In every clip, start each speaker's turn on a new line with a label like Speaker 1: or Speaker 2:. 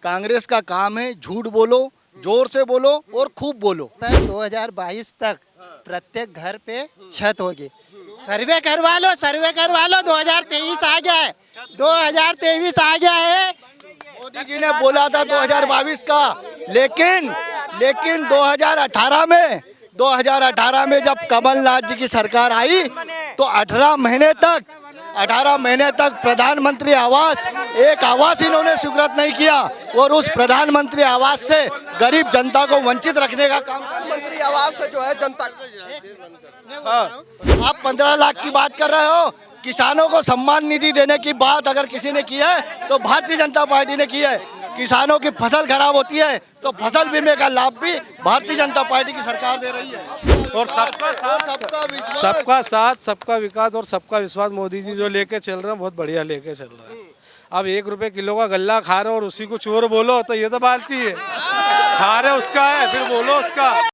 Speaker 1: कांग्रेस का काम है झूठ बोलो, जोर से बोलो और खूब बोलो।
Speaker 2: 2022 तक प्रत्येक घर पे छत होगी। सर्वे करवा लो, सर्वे करवा लो। 2023 आ गया है, 2023 आ गया है।
Speaker 1: मोदी जी ने बोला था 2022 का, लेकिन 2018 में जब कमलनाथ जी की सरकार आई तो 18 महीने तक प्रधानमंत्री आवास एक आवास इन्होंने स्वीकृत नहीं किया और उस प्रधानमंत्री आवास से गरीब जनता को वंचित रखने का काम।
Speaker 3: प्रधानमंत्री आवास से जो है जनता
Speaker 1: आप 15 लाख की बात कर रहे हो। किसानों को सम्मान निधि देने की बात अगर किसी ने की है तो भारतीय जनता पार्टी ने की है। किसानों की फसल खराब होती है तो फसल बीमे का लाभ भी भारतीय जनता पार्टी की सरकार दे रही है।
Speaker 4: और सबका साथ, सबका विकास और सबका विश्वास मोदी जी जो लेके चल रहे हैं बहुत बढ़िया लेके चल रहे हैं। अब 1 रुपए किलो का गल्ला खा रहे हो और उसी को चोर बोलो तो ये तो बालती है। खा रहे उसका है फिर बोलो उसका।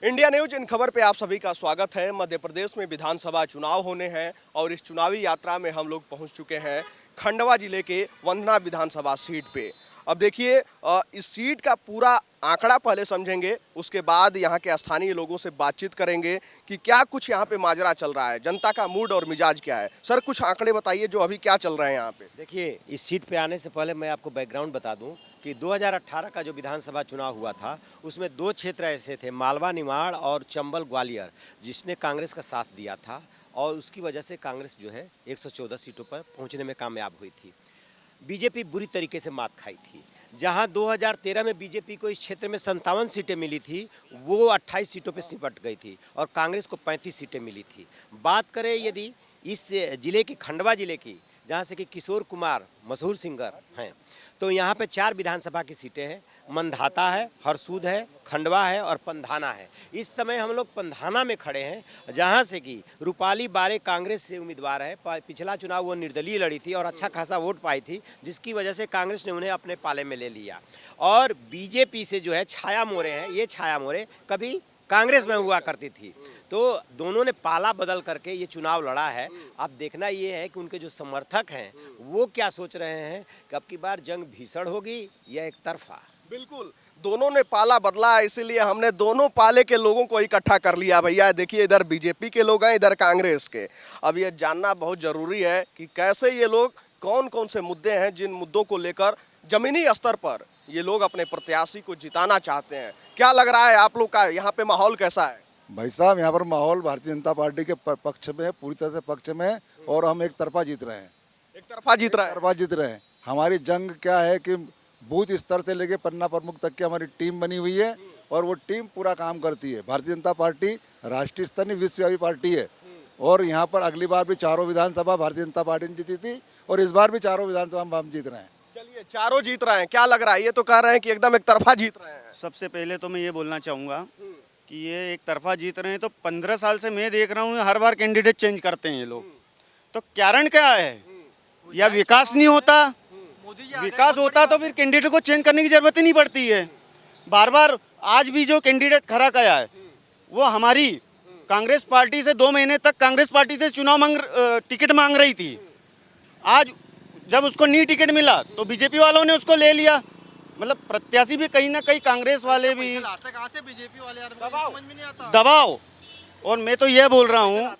Speaker 3: इंडिया न्यूज इन खबर पे आप सभी का स्वागत है। मध्य प्रदेश में विधानसभा चुनाव होने हैं और इस चुनावी यात्रा में हम लोग पहुंच चुके हैं खंडवा जिले के वंदना विधानसभा सीट पे। अब देखिए इस सीट का पूरा आंकड़ा पहले समझेंगे, उसके बाद यहाँ के स्थानीय लोगों से बातचीत करेंगे कि क्या कुछ यहाँ पे माजरा चल रहा है, जनता का मूड और मिजाज क्या है। सर कुछ आंकड़े बताइए जो अभी क्या चल रहे हैं यहाँ पे।
Speaker 5: देखिए इस सीट पे आने से पहले मैं आपको बैकग्राउंड बता दूं कि 2018 का जो विधानसभा चुनाव हुआ था उसमें 2 क्षेत्र ऐसे थे, मालवा निमाड़ और चंबल ग्वालियर, जिसने कांग्रेस का साथ दिया था और उसकी वजह से कांग्रेस जो है 114 सीटों पर पहुंचने में कामयाब हुई थी। बीजेपी बुरी तरीके से मात खाई थी। जहां 2013 में बीजेपी को इस क्षेत्र में 57 सीटें मिली थी, वो 28 सीटों पर सिमट गई थी और कांग्रेस को 35 सीटें मिली थी। बात करें यदि इस जिले की, खंडवा जिले की, जहां से कि किशोर कुमार मशहूर सिंगर हैं, तो यहाँ पे 4 विधानसभा की सीटें हैं। मंधाता है, हरसूद है, खंडवा है और पंधाना है। इस समय हम लोग पंधाना में खड़े हैं जहाँ से कि रूपाली बारे कांग्रेस से उम्मीदवार है। पिछला चुनाव वो निर्दलीय लड़ी थी और अच्छा खासा वोट पाई थी, जिसकी वजह से कांग्रेस ने उन्हें अपने पाले में ले लिया। और बीजेपी से जो है छाया मोरे हैं, ये छाया मोरे कभी कांग्रेस में हुआ करती थी, तो दोनों ने पाला बदल करके ये चुनाव लड़ा है। अब देखना ये है कि उनके जो समर्थक हैं वो क्या सोच रहे हैं कि अब की बार जंग भीषण होगी या एक तरफा।
Speaker 3: बिल्कुल, दोनों ने पाला बदला, इसीलिए हमने दोनों पाले के लोगों को इकट्ठा कर लिया। भैया देखिए, इधर बीजेपी के लोग हैं, इधर कांग्रेस के। अब ये जानना बहुत जरूरी है कि कैसे ये लोग, कौन कौन से मुद्दे हैं जिन मुद्दों को लेकर जमीनी स्तर पर ये लोग अपने प्रत्याशी को जिताना चाहते हैं। क्या लग रहा है आप लोग का यहाँ पे माहौल कैसा है?
Speaker 6: भाई साहब, यहाँ पर माहौल भारतीय जनता पार्टी के पक्ष में है, पूरी तरह से पक्ष में है और हम एक तरफा जीत रहे हैं।
Speaker 3: एक तरफा जीत रहा है?
Speaker 6: तरफा जीत रहे हैं। हमारी जंग क्या है कि बूथ स्तर से लेके पन्ना प्रमुख तक की हमारी टीम बनी हुई है और वो टीम पूरा काम करती है। भारतीय जनता पार्टी राष्ट्रीय स्तर नहीं विश्वव्यापी पार्टी है और यहाँ पर अगली बार भी 4 विधानसभा भारतीय जनता पार्टी ने जीती थी और इस बार भी 4 विधानसभा हम जीत रहे हैं।
Speaker 3: चलिए, 4 जीत रहे हैं, क्या लग रहा है? ये तो कह रहे हैं कि एकदम एक तरफा जीत रहे हैं।
Speaker 7: सबसे पहले तो मैं ये बोलना चाहूँगा कि ये एक तरफा जीत रहे हैं, तो 15 साल से मैं देख रहा हूँ हर बार कैंडिडेट चेंज करते हैं ये लोग। तो कारण क्या है? या विकास नहीं होता? विकास होता तो फिर कैंडिडेट को चेंज करने की जरूरत ही नहीं पड़ती है। बार बार आज भी जो कैंडिडेट खड़ा किया है वो हमारी कांग्रेस पार्टी से 2 महीने तक कांग्रेस पार्टी से टिकट मांग रही थी। आज जब उसको नहीं टिकट मिला तो बीजेपी वालों ने उसको ले लिया। मतलब प्रत्याशी भी कहीं ना कहीं कांग्रेस वाले भी
Speaker 2: बीजेपी वाले समझ में नहीं आता।
Speaker 7: दबाव। और मैं तो यह बोल रहा हूँ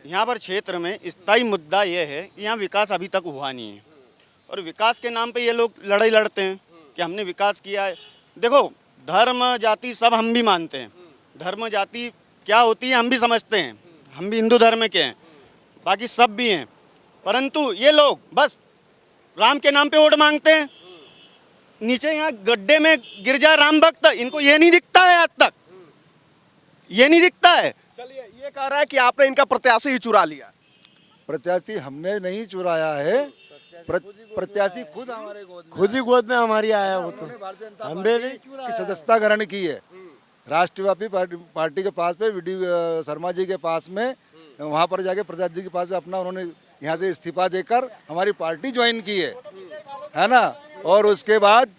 Speaker 7: यहाँ पर क्षेत्र में स्थायी मुद्दा यह है कि यहाँ विकास अभी तक हुआ नहीं है और विकास के नाम पे ये लोग लड़ाई लड़ते हैं कि हमने विकास किया है। देखो, धर्म जाति सब हम भी मानते हैं, धर्म जाति क्या होती है हम भी समझते हैं, हम भी हिंदू धर्म के हैं, बाकी सब भी हैं। परंतु ये लोग बस राम के नाम पे वोट मांगते हैं। नीचे यहाँ गड्ढे में गिर जाए राम भक्त, इनको ये नहीं दिखता है, आज तक ये नहीं दिखता है।
Speaker 3: चलिए, ये कह रहा है कि आपने इनका प्रत्याशी ही चुरा लिया।
Speaker 6: प्रत्याशी हमने नहीं चुराया है, प्रत्याशी खुद हमारे
Speaker 2: खुद ही गोद में हमारी आया वो तो।
Speaker 6: हमने की सदस्यता ग्रहण की है राष्ट्रव्यापी पार्टी के पास पे वीडी शर्मा जी के पास में, वहाँ पर जाके प्रत्याशी के पास अपना उन्होंने यहाँ से इस्तीफा देकर हमारी पार्टी ज्वाइन की है ना। और उसके बाद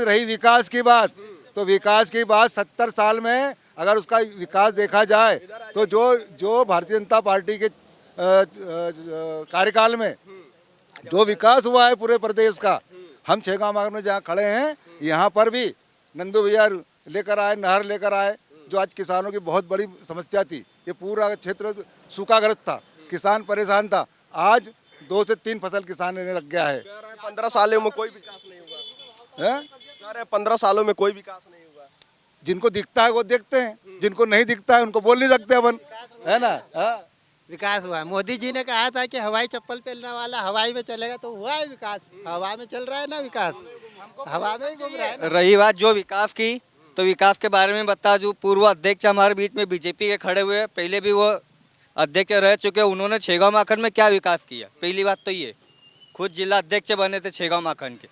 Speaker 6: रही विकास की बात, तो विकास की बात 70 साल में अगर उसका विकास देखा जाए तो जो भारतीय जनता पार्टी के कार्यकाल में जो विकास हुआ है पूरे प्रदेश का, हम छेगांव मार्ग में जहाँ खड़े हैं यहाँ पर भी नंदू भैया लेकर आए, नहर लेकर आए, जो आज किसानों की बहुत बड़ी समस्या थी। ये पूरा क्षेत्र सूखाग्रस्त था, किसान परेशान था। आज 2 से 3 फसल किसान लेने लग गया है।
Speaker 3: 15 सालों में कोई विकास नहीं हुआ
Speaker 6: हैं?
Speaker 3: कह रहे हैं 15 सालों में कोई विकास नहीं हुआ।
Speaker 6: जिनको दिखता है वो देखते हैं, जिनको नहीं दिखता है उनको बोल नहीं सकते अपन, है ना। हाँ।
Speaker 2: विकास हुआ है। मोदी जी ने कहा था कि हवाई चप्पल पहनने वाला हवाई में चलेगा, तो हुआ है विकास। हवा में चल रहा है ना विकास, हवा में ही घूम रहा है ना।
Speaker 8: रही बात जो विकास की, तो विकास के बारे में बता, जो पूर्व अध्यक्ष हमारे बीच में बीजेपी के खड़े हुए, पहले भी वो अध्यक्ष रह चुके, उन्होंने छेगांव माखन में क्या विकास किया। पहली बात तो ये, खुद जिला अध्यक्ष बने थे छेगांव माखन के,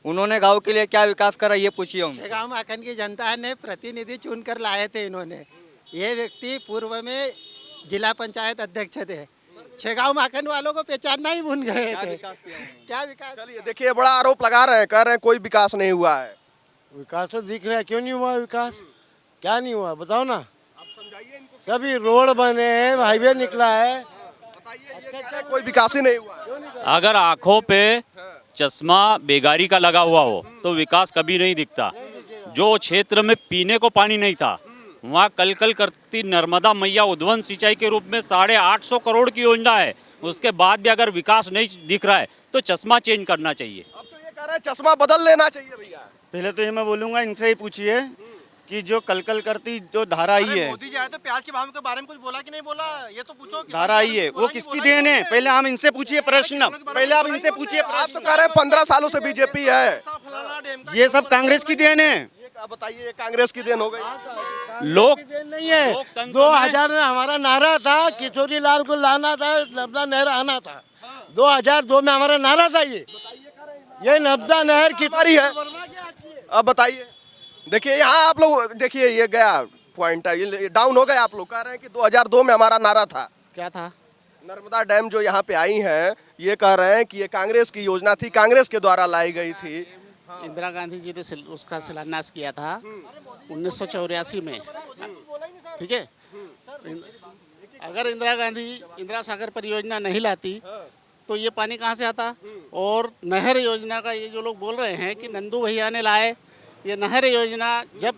Speaker 8: उन्होंने गांव के लिए क्या विकास करा ये पूछिए उनसे।
Speaker 2: छेगांव माखन की जनता ने प्रतिनिधि चुन कर लाए थे इन्होंने। ये व्यक्ति पूर्व में जिला पंचायत अध्यक्ष थे, छेगांव माखन वालों को पहचानना ही भूल गए थे। क्या विकास।
Speaker 3: चलिए देखिए, बड़ा आरोप लगा रहे हैं, कह रहे हैं कोई विकास नहीं हुआ है।
Speaker 9: विकास तो दिख रहा है, क्यों नहीं हुआ विकास? क्या नहीं हुआ बताओ ना। कभी रोड बने हैं, हाईवे निकला है,
Speaker 3: कोई विकास ही नहीं हुआ।
Speaker 10: अगर आंखों पे चश्मा बेगारी का लगा हुआ हो तो विकास कभी नहीं दिखता। जो क्षेत्र में पीने को पानी नहीं था, वहाँ कल कल करती नर्मदा मैया उद्वन सिंचाई के रूप में 850 करोड़ की योजना है, उसके बाद भी अगर विकास नहीं दिख रहा है तो चश्मा चेंज करना चाहिए।
Speaker 3: अब तो ये कह रहे हैं चश्मा बदल लेना चाहिए भैया।
Speaker 7: पहले तो ये मैं बोलूँगा, इनसे ही पूछिए कि जो कल कल करती जो धारा आई है,
Speaker 2: मोदी जी आए तो प्याज के भाव के बारे में कुछ बोला कि नहीं बोला, ये तो पूछो।
Speaker 7: धारा आई है वो किसकी देन है? पहले हम इनसे पूछिए प्रश्न, पहले आप इनसे पूछिए
Speaker 3: आप तो
Speaker 7: प्रश्न।
Speaker 3: कह रहे हैं 15 सालों से बीजेपी है,
Speaker 7: ये सब कांग्रेस की देन है।
Speaker 3: आप बताइए, ये कांग्रेस की देन हो गई।
Speaker 10: लोग
Speaker 9: नहीं है। 2000 में हमारा नारा था, किशोरी लाल को लाना था, नर्मदा नहर आना था। 2002 में हमारा नारा था ये नर्मदा नहर की
Speaker 3: हमारी है। अब बताइए, देखिए यहाँ आप लोग देखिए, ये गया पॉइंट है, ये डाउन हो गए। आप लोग कह रहे हैं कि 2002 में हमारा नारा था।
Speaker 9: क्या था?
Speaker 3: नर्मदा डैम जो यहाँ पे आई है, ये कह रहे हैं कि ये कांग्रेस की योजना थी, कांग्रेस के द्वारा लाई गई थी।
Speaker 9: इंदिरा गांधी जी ने उसका शिलान्यास किया था 1984 में, ठीक है। अगर इंदिरा सागर परियोजना नहीं लाती तो ये पानी कहाँ से आता। और नहर योजना का ये जो लोग बोल रहे हैं कि नंदू भैया ने लाए, ये नहर योजना जब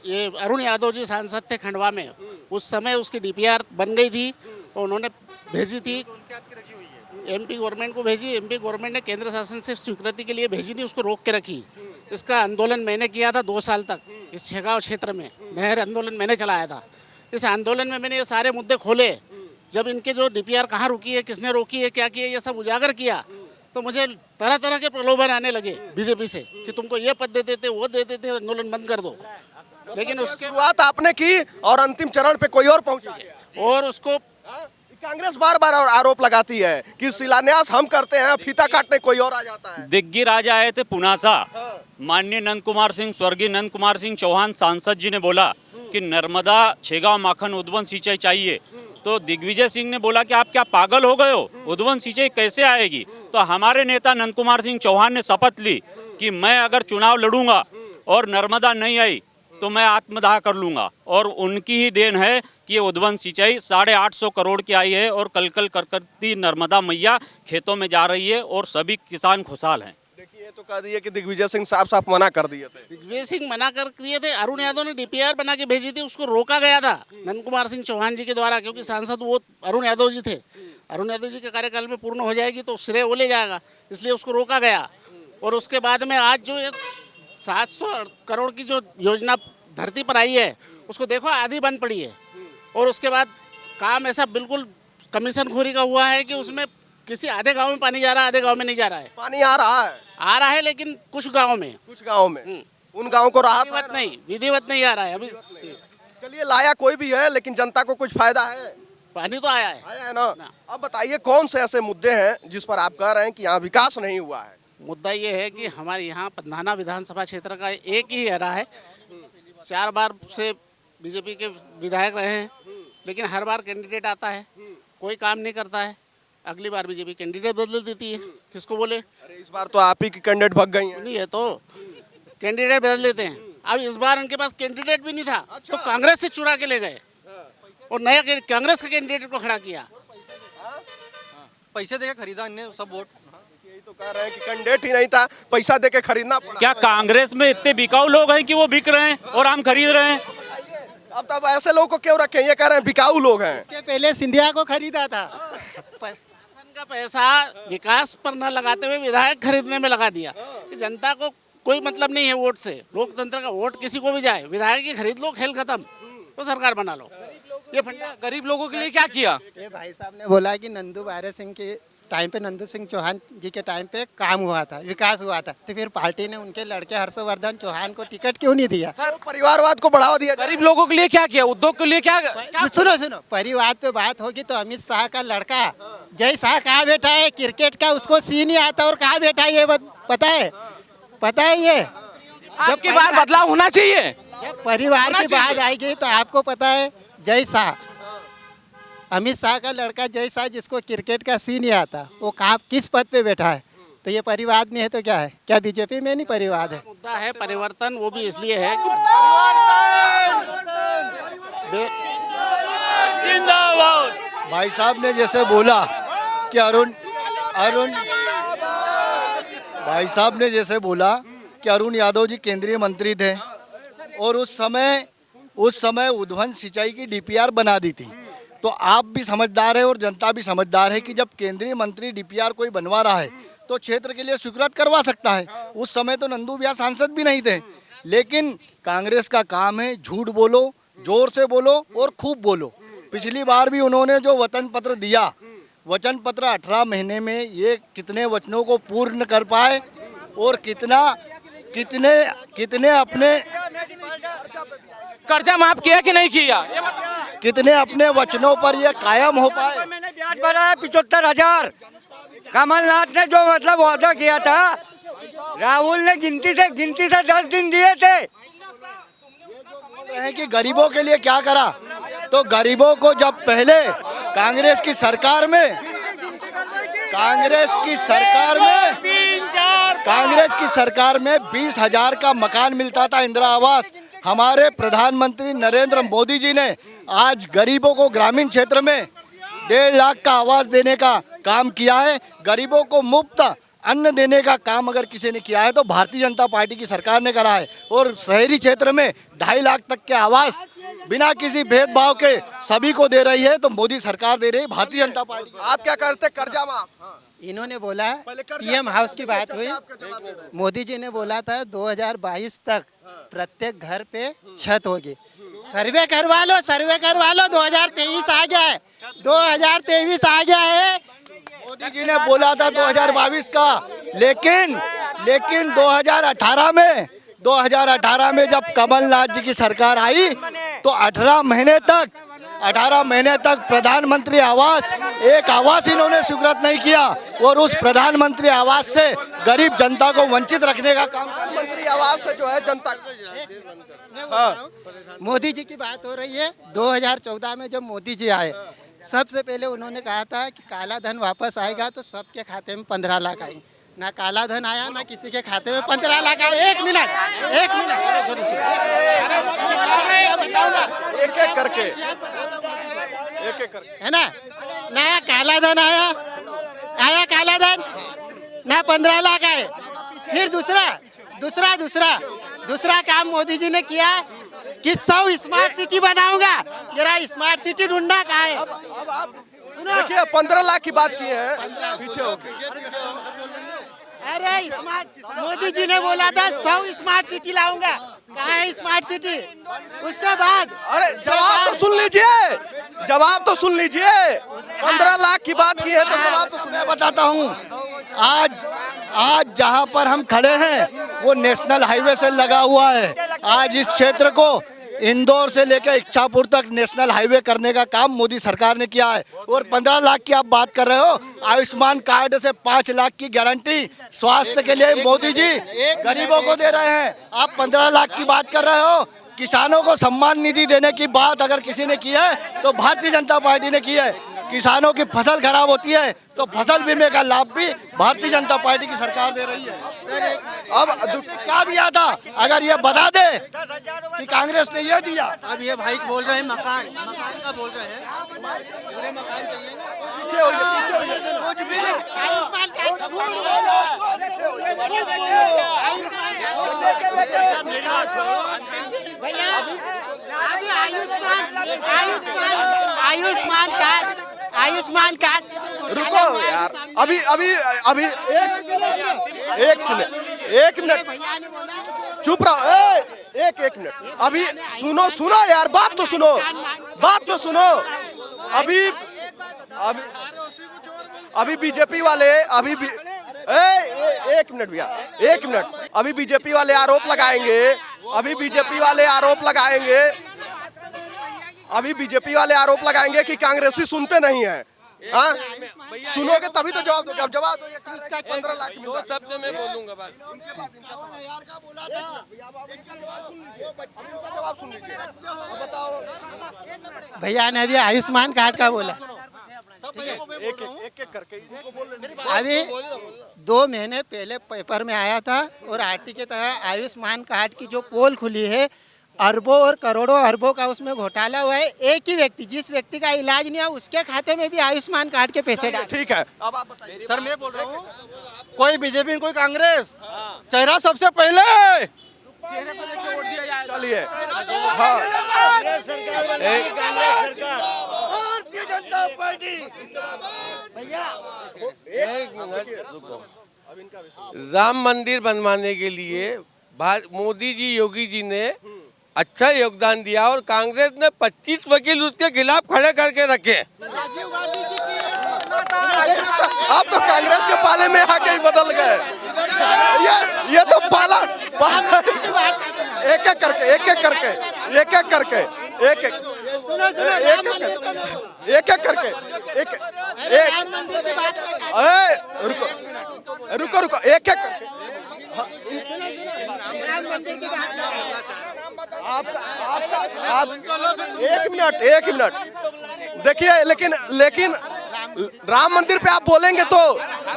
Speaker 9: ये अरुण यादव जी सांसद थे खंडवा में, उस समय उसकी डीपीआर बन गई थी और उन्होंने भेजी थी एमपी गवर्नमेंट को भेजी। एमपी गवर्नमेंट ने केंद्र शासन से स्वीकृति के लिए भेजी थी, उसको रोक के रखी। इसका आंदोलन मैंने किया था 2 साल तक इस छेगांव क्षेत्र में, नहर आंदोलन मैंने चलाया था। इस आंदोलन में मैंने ये सारे मुद्दे खोले। जब इनके जो डीपीआर कहाँ रुकी है, किसने रोकी है, क्या किया, ये सब उजागर किया, तो मुझे तरह तरह के प्रलोभन आने लगे बीजेपी से कि तुमको ये पद दे देते, वो दे देते, आंदोलन बंद कर दो। लेकिन उसके
Speaker 3: शुरुआत आपने की और अंतिम चरण पे कोई और पहुंचा गया।
Speaker 9: और उसको
Speaker 3: कांग्रेस बार बार आरोप लगाती है कि शिलान्यास हम करते हैं, फीता काटने कोई और आ जाता है।
Speaker 10: दिग्गी राजा आए थे पुनासा, माननीय नंद कुमार सिंह, स्वर्गीय नंद कुमार सिंह चौहान सांसद जी ने बोला कि नर्मदा छेगांव माखन उद्वन सिंचाई चाहिए, तो दिग्विजय सिंह ने बोला कि आप क्या पागल हो गए हो, उद्वन सिंचाई कैसे आएगी। तो हमारे नेता नंद कुमार सिंह चौहान ने शपथ ली कि मैं अगर चुनाव लड़ूंगा और नर्मदा नहीं आई तो मैं आत्मदाह कर लूंगा। और उनकी ही देन है कि ये उद्वन सिंचाई 850 करोड़ की आई है और कल कल करती नर्मदा मैया खेतों में जा रही है और सभी किसान खुशहाल हैं।
Speaker 3: देखिए, तो कह दिए कि दिग्विजय सिंह साफ साफ मना कर दिए थे।
Speaker 9: दिग्विजय सिंह मना कर दिए थे। अरुण यादव ने डीपीआर बना के भेजी थी, उसको रोका गया था नंद कुमार सिंह चौहान जी के द्वारा, क्योंकि सांसद वो अरुण यादव जी थे। अरुण यादव जी के कार्यकाल में पूर्ण हो जाएगी तो श्रेय वो ले जाएगा, इसलिए उसको रोका गया। और उसके बाद में आज जो 700 करोड़ की जो योजना धरती पर आई है, उसको देखो आधी बंद पड़ी है। और उसके बाद काम ऐसा बिल्कुल कमीशन खोरी का हुआ है कि उसमें किसी आधे गांव में पानी जा रहा है, आधे गांव में नहीं जा रहा है।
Speaker 3: पानी आ रहा है
Speaker 9: लेकिन कुछ गांव में,
Speaker 3: उन गाँव को राहत
Speaker 9: विधिवत नहीं आ रहा है अभी।
Speaker 3: चलिए, लाया कोई भी है, लेकिन जनता को कुछ फायदा है।
Speaker 9: पानी तो आया है
Speaker 3: ना। अब बताइए, कौन से ऐसे मुद्दे हैं जिस पर आप कह रहे हैं कि यहाँ विकास नहीं हुआ है।
Speaker 9: मुद्दा ये है कि हमारे यहाँ पंधाना विधानसभा क्षेत्र का एक ही एरा है। 4 बार से बीजेपी के विधायक रहे हैं, लेकिन हर बार कैंडिडेट आता है, कोई काम नहीं करता है। अगली बार बीजेपी कैंडिडेट बदल देती है, किसको बोले।
Speaker 3: अरे इस बार तो आप ही की कैंडिडेट भग गई हैं।
Speaker 9: नहीं है तो कैंडिडेट बदल लेते हैं। अब इस बार उनके पास कैंडिडेट भी नहीं था, तो कांग्रेस से चुरा के ले गए और नया कांग्रेस के कैंडिडेट को खड़ा किया।
Speaker 8: पैसे देके खरीदा इन्हें सब वोट।
Speaker 3: तो कह रहे हैं कि कैंडिडेट ही नहीं था, पैसा दे के खरीदना पड़ा।
Speaker 10: क्या कांग्रेस में इतने बिकाऊ लोग हैं कि वो बिक रहे हैं और हम खरीद रहे हैं?
Speaker 3: अब तब ऐसे लोगों को क्यों रखें? ये कह रहे हैं बिकाऊ लोग हैं।
Speaker 2: इसके पहले सिंधिया को खरीदा था।
Speaker 9: का पैसा विकास पर न लगाते हुए विधायक खरीदने में लगा दिया। कि जनता को कोई मतलब नहीं है वोट से, लोकतंत्र का वोट किसी को भी जाए, विधायक की खरीद लो, खेल खत्म, तो सरकार बना लो। ये फंडा गरीब लोगों के लिए क्या किया?
Speaker 2: ये भाई साहब ने बोला कि नंदू बारे सिंह के टाइम पे, नंदू सिंह चौहान जी के टाइम पे काम हुआ था, विकास हुआ था, तो फिर पार्टी ने उनके लड़के हर्षवर्धन चौहान को टिकट क्यों नहीं दिया?
Speaker 3: सर परिवारवाद को बढ़ावा दिया।
Speaker 10: गरीब लोगों के लिए क्या किया? उद्योग के लिए क्या?
Speaker 2: सुनो, परिवार पे बात होगी तो अमित शाह का लड़का जय शाह कहाँ बैठा है? क्रिकेट का उसको सीन नहीं आता और कहाँ बैठा है ये पता है? पता है ये?
Speaker 10: आपकी बार बदलाव होना चाहिए।
Speaker 2: परिवार की बात आएगी तो आपको पता है जय शाह, अमित शाह का लड़का जय शाह, जिसको क्रिकेट का सीन नहीं आता, वो कहाँ किस पद पे बैठा है? तो ये परिवार नहीं है तो क्या है? क्या बीजेपी में नहीं परिवार है?
Speaker 9: मुद्दा है परिवर्तन, वो भी इसलिए है कि
Speaker 10: जिंदाबाद।
Speaker 1: भाई साहब ने जैसे बोला कि अरुण भाई साहब ने जैसे बोला कि अरुण यादव जी केंद्रीय मंत्री थे और उस समय उद्वन सिंचाई की डीपीआर बना दी थी। तो आप भी समझदार है और जनता भी समझदार है कि जब केंद्रीय मंत्री डीपीआर कोई बनवा रहा है तो क्षेत्र के लिए स्वीकृत करवा सकता है। उस समय तो नंदू बिहार सांसद भी नहीं थे, लेकिन कांग्रेस का काम है झूठ बोलो, जोर से बोलो और खूब बोलो। पिछली बार भी उन्होंने जो वचन पत्र दिया, वचन पत्र 18 महीने में ये कितने वचनों को पूर्ण कर पाए और कितने अपने
Speaker 10: कर्जा माफ किया कि नहीं किया?
Speaker 1: कितने अपने वचनों पर ये कायम हो पाए।
Speaker 11: मैंने ब्याज भरा है 75,000। कमलनाथ ने जो मतलब वादा किया था, राहुल ने गिनती से 10 दिन दिए थे।
Speaker 1: हैं कि गरीबों के लिए क्या करा, तो गरीबों को जब पहले कांग्रेस की सरकार में 20,000 का मकान मिलता था, इंदिरा आवास। हमारे प्रधानमंत्री नरेंद्र मोदी जी ने आज गरीबों को ग्रामीण क्षेत्र में 1.5 लाख का आवास देने का काम किया है। गरीबों को मुफ्त अन्न देने का काम अगर किसी ने किया है तो भारतीय जनता पार्टी की सरकार ने करा है। और शहरी क्षेत्र में 2.5 लाख तक के आवास बिना किसी भेदभाव के सभी को दे रही है, तो मोदी सरकार दे रही है, भारतीय जनता पार्टी।
Speaker 3: आप क्या करते? कर्जा माफ।
Speaker 2: इन्होंने बोला पीएम हाउस की बात हुई, मोदी जी ने बोला था 2022 तक प्रत्येक घर पे छत होगी। सर्वे करवा लो 2023 आ गया है, 2023 आ गया है। मोदी जी ने बोला था 2022 का, लेकिन 2018 में जब कमलनाथ जी की सरकार आई तो 18 महीने तक प्रधानमंत्री आवास, एक आवास इन्होंने स्वीकृत नहीं किया और उस प्रधानमंत्री आवास से गरीब जनता को वंचित रखने का काम।
Speaker 3: प्रधानमंत्री आवास से जो है जनता
Speaker 2: मोदी जी की बात हो रही है। 2014 में जब मोदी जी आए, सबसे पहले उन्होंने कहा था कि काला धन वापस आएगा तो सबके खाते में 15 लाख आएंगे। ना काला धन आया, ना किसी के खाते में 15 लाख आया। एक मिनट
Speaker 3: एक एक करके
Speaker 2: है ना, नया काला धन आया काला धन, ना 15 लाख आए। फिर दूसरा काम मोदी जी ने किया कि 100 स्मार्ट सिटी बनाऊंगा। जरा स्मार्ट सिटी ढूंढना कहाँ है? सुनो,
Speaker 3: देखिए 15 लाख की बात की है पीछे होके।
Speaker 2: अरे मोदी जी ने बोला था 100 स्मार्ट सिटी लाऊंगा, कहाँ है स्मार्ट सिटी? उसके बाद
Speaker 3: अरे जवाब तो सुन लीजिए 15 लाख की बात की है तो जवाब तो सुनिए।
Speaker 1: बताता हूँ, आज जहाँ पर हम खड़े हैं वो नेशनल हाईवे से लगा हुआ है। आज इस क्षेत्र को इंदौर से लेकर इच्छापुर तक नेशनल हाईवे करने का काम मोदी सरकार ने किया है। और 15 लाख की आप बात कर रहे हो, आयुष्मान कार्ड से 5 लाख की गारंटी स्वास्थ्य के लिए मोदी जी गरीबों को दे रहे हैं। आप 15 लाख की बात कर रहे हो। किसानों को सम्मान निधि देने की बात अगर किसी ने की है तो भारतीय जनता पार्टी ने की है। किसानों की फसल खराब होती है तो फसल बीमे का लाभ भी भारतीय जनता पार्टी की सरकार दे रही है। अब क्या दिया था अगर ये बता दे कि कांग्रेस ने ये दिया।
Speaker 2: अब ये भाई बोल रहे हैं मकान का बोल रहे हैं, पूरे मकान चाहिए ना। आयुष्मान कार्ड
Speaker 3: रुको यार, अभी अभी अभी एक मिनट चुप रहो। एक मिनट, अभी सुनो यार, बात तो सुनो। अभी बीजेपी वाले एक मिनट भैया, एक मिनट। अभी बीजेपी वाले आरोप लगाएंगे, अभी बीजेपी वाले आरोप लगाएंगे कि कांग्रेसी सुनते नहीं है। हाँ, सुनोगे तभी तो जवाब दोगे। अब जवाब दो, 15 लाख
Speaker 4: दो शब्द में बोलूंगा बस।
Speaker 3: जवाब सुन लीजिए, बताओ।
Speaker 2: भैया ने अभी आयुष्मान कार्ड का बोला।
Speaker 3: एक करके
Speaker 2: अभी 2 महीने पहले पेपर में आया था और आरटी के तहत आयुष्मान कार्ड की जो पोल खुली है, अरबों और करोड़ों अरबों का उसमें घोटाला हुआ है। एक ही व्यक्ति, जिस व्यक्ति का इलाज नहीं हुआ, उसके खाते में भी आयुष्मान कार्ड के पैसे डाले।
Speaker 3: ठीक है, अब आप बताइए।
Speaker 4: सर मैं बोल रहा हूँ, कोई बीजेपी कोई कांग्रेस, चेहरा सबसे पहले।
Speaker 3: चलिए, हाँ,
Speaker 1: भारतीय जनता पार्टी।
Speaker 12: राम मंदिर बनवाने के लिए मोदी जी, योगी जी ने अच्छा योगदान दिया और कांग्रेस ने 25 वकील उसके खिलाफ खड़े करके रखे।
Speaker 3: आप तो कांग्रेस के पाले में आके ही बदल गए। ये तो पाला एक एक करके रुको एक मिनट देखिए, लेकिन राम मंदिर पे आप बोलेंगे तो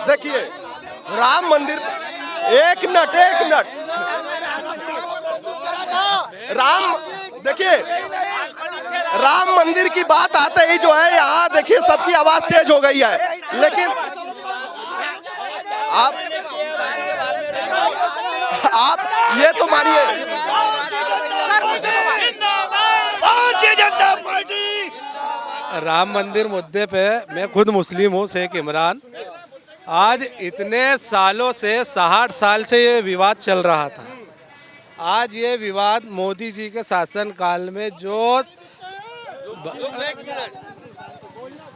Speaker 3: देखिए, राम मंदिर, एक मिनट देखिए, राम मंदिर की बात आते ही जो है यहाँ देखिए सबकी आवाज तेज हो गई है। लेकिन आप ये तो मानिए,
Speaker 1: भारतीय जनता पार्टी।
Speaker 4: राम मंदिर मुद्दे पे मैं खुद मुस्लिम हूँ, शेख इमरान। आज इतने सालों से 60 साल से ये विवाद चल रहा था। आज ये विवाद मोदी जी के शासन काल में जो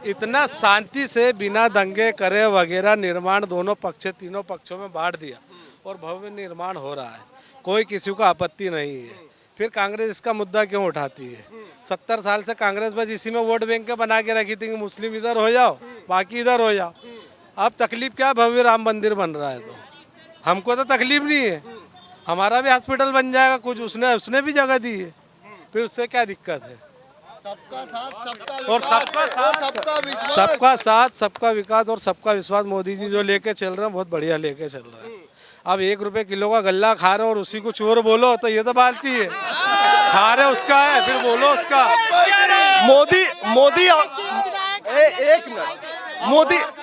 Speaker 4: इतना शांति से बिना दंगे करे वगैरह निर्माण तीनों पक्षों में बांट दिया और भव्य निर्माण हो रहा है, कोई किसी को आपत्ति नहीं है। फिर कांग्रेस इसका मुद्दा क्यों उठाती है? 70 साल से कांग्रेस बस इसी में वोट बैंक के बना के रखी थी कि मुस्लिम इधर हो जाओ, बाकी इधर हो जाओ। अब तकलीफ क्या, भव्य राम मंदिर बन रहा है तो हमको तो तकलीफ नहीं है, हमारा भी हॉस्पिटल बन जाएगा, कुछ उसने भी जगह दी है, फिर उससे क्या दिक्कत है?
Speaker 1: सबका साथ,
Speaker 4: और सबका साथ, सबका विकास और सबका विश्वास मोदी जी जो लेके चल रहे हैं, बहुत बढ़िया लेके चल रहे हैं। अब 1 रुपए किलो का गल्ला खा रहे हो और उसी को चोर बोलो तो ये तो बालती है। खा रहे उसका है, फिर बोलो उसका।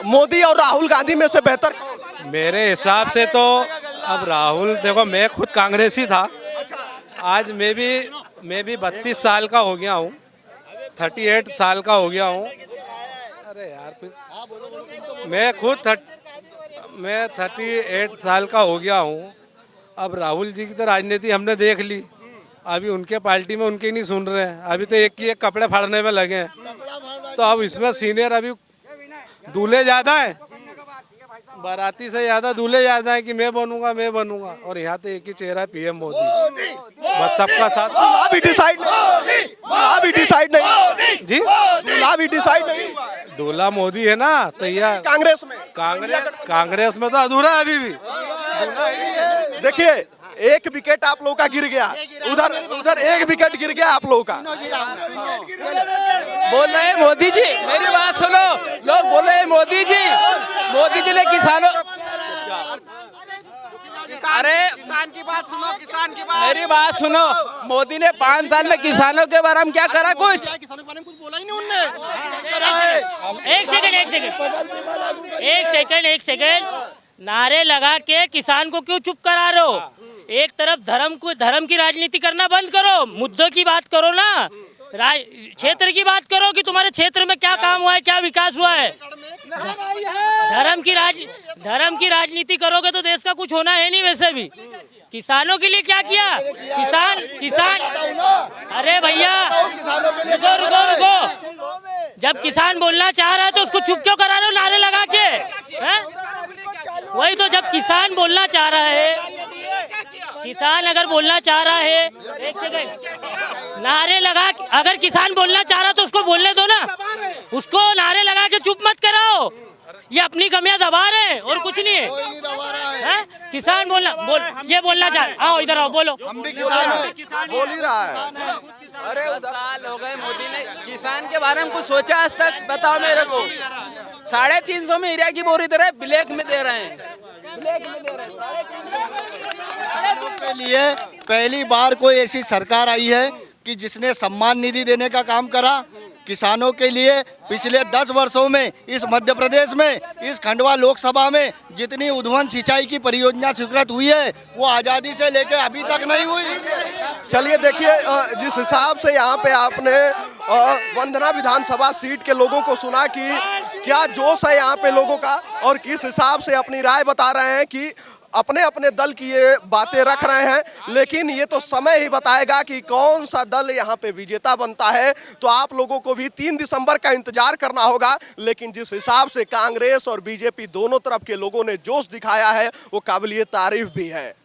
Speaker 3: मोदी और राहुल गांधी में से बेहतर
Speaker 4: मेरे हिसाब से तो अब राहुल, देखो मैं खुद कांग्रेसी था, आज मैं भी 32 साल का हो गया हूँ, 38 साल का हो गया हूँ। अरे यार, फिर मैं 38 साल का हो गया हूँ। अब राहुल जी की तो राजनीति हमने देख ली, अभी उनके पार्टी में उनके नहीं सुन रहे हैं, अभी तो एक की एक कपड़े फाड़ने में लगे हैं। तो अब इसमें सीनियर अभी दूल्हे ज़्यादा है, बाराती से ज़्यादा दूल्हे ज़्यादा है कि मैं बनूंगा। और यहाँ तो एक ही चेहरा पीएम मोदी, बस सबका साथ।
Speaker 3: दूल्हा भी डिसाइड नहीं
Speaker 4: जी,
Speaker 3: दूल्हा भी डिसाइड नहीं।
Speaker 4: दूल्हा मोदी है ना तैयार। कांग्रेस में तो अधूरा है अभी भी।
Speaker 3: देखिए, एक विकेट आप लोगों का गिर गया, उधर एक विकेट गिर गया आप लोगों का।
Speaker 13: बोल रहे हैं मोदी जी, मेरी बात सुनो, लोग बोल रहे हैं मोदी जी ने किसानों अरे
Speaker 2: किसान की बात सुनो, किसान की बात।
Speaker 13: मेरी बात सुनो, मोदी ने 5 साल में किसानों के बारे में क्या करा? कुछ
Speaker 2: किसानों के बारे में कुछ बोला ही नहीं उनने।
Speaker 14: एक सेकंड नारे लगा के किसान को क्यों चुप करा रहे हो? एक तरफ धर्म की राजनीति करना बंद करो, मुद्दों की बात करो ना, क्षेत्र की बात करो कि तुम्हारे क्षेत्र में क्या काम हुआ है, क्या विकास हुआ है। धर्म की राजनीति करोगे तो देश का कुछ होना है नहीं। वैसे भी किसानों के लिए क्या किया? किसान अरे भैया रुको, जब किसान बोलना चाह रहा है तो उसको चुप क्यों करा रहे हो नारे लगा के? वही तो, जब किसान बोलना चाह रहा है, किसान अगर बोलना चाह रहा है, एक सेकंड, नारे लगा, अगर किसान बोलना चाह रहा तो उसको बोलने दो ना, उसको नारे लगा के चुप मत कराओ। ये अपनी कमियां दबा रहे हैं और कुछ नहीं है। किसान बोलना चाह, आओ इधर आओ, बोलो।
Speaker 3: हम भी किसान हैं, बोल ही रहा है।
Speaker 13: अरे 10 साल हो गए मोदी ने किसान के बारे में कुछ सोचा आज तक? बताओ मेरे को। 350 में यूरिया की बोरी दे रहे हैं, ब्लैक में दे रहे हैं।
Speaker 1: के लिए पहली बार कोई ऐसी सरकार आई है कि जिसने सम्मान निधि देने का काम करा। किसानों के लिए पिछले 10 वर्षों में इस मध्य प्रदेश में, इस खंडवा लोकसभा में जितनी उद्वहन सिंचाई की परियोजना स्वीकृत हुई है वो आज़ादी से लेकर अभी तक नहीं हुई।
Speaker 3: चलिए देखिए, जिस हिसाब से यहाँ पे आपने वंदना विधानसभा सीट के लोगों को सुना कि क्या जोश है यहाँ पे लोगों का और किस हिसाब से अपनी राय बता रहे हैं कि अपने अपने दल की ये बातें रख रहे हैं, लेकिन ये तो समय ही बताएगा कि कौन सा दल यहाँ पे विजेता बनता है। तो आप लोगों को भी 3 दिसंबर का इंतजार करना होगा। लेकिन जिस हिसाब से कांग्रेस और बीजेपी दोनों तरफ के लोगों ने जोश दिखाया है वो काबिलियत तारीफ भी है।